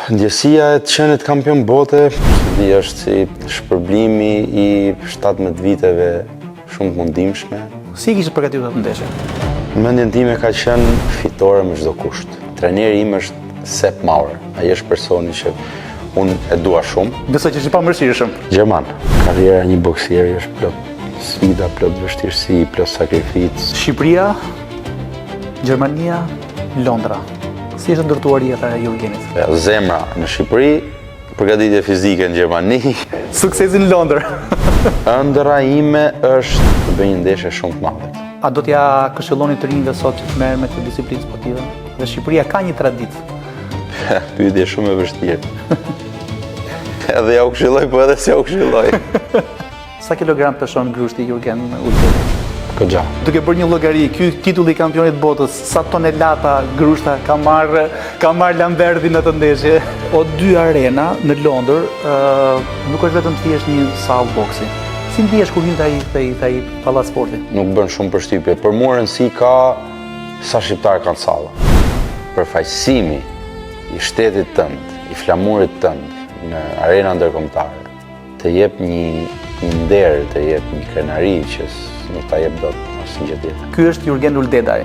Ndjesia e të qenit kampion bote është si shpërblimi I 17 viteve shumë të mundimshme. Si kishte përgatitur atë ndeshje? Në mendjen time ka qenë fitore me çdo kusht. Trajneri im është Sepp Maurer. Ai është personi që unë e dua shumë. Besoj që është I pamërshirshëm. Gjerman. Karriera e një boksieri është plot sfida, plot vështirësi, plot sakrificë. Shqipëria, Gjermania, Londra. Si është ndërtuar jeta e Jurgenit? Zemra në Shqipëri, përgatitje fizike në Gjermani. Suksesi në Londër. Ëndra ime është të bëj një ndeshje shumë të madhe. A do t'ja këshilloni të rinjve sot që të merren me këtë disiplinë sportive? Dhe Shqipëria ka një traditë. Pyetje shumë e vështirë. Edhe ja u këshilloj, po edhe si ja u këshilloj. Sa kilogram peshon grushti Jurgen Ulfeti? Këgja. Duke bërë një llogari, ky titulli I kampionit botës, sa tonelata grushta ka marrë Lamberti në të ndeshje. O2 Arena në Londër nuk është vetëm thjesht një sallë boksi. Si ndihesh kur hyn ai pallat sporti? Nuk bën shumë përshtypje. Për mua rëndësi ka sa shqiptarë kanë salla. Përfaqësimi I shtetit tënd, I flamurit tënd në arena ndërkombëtare, të jep një nder, të jep një krenari që nuk ta jep dot asnjë gjë tjetër. Ky është Jurgen Uldedaj.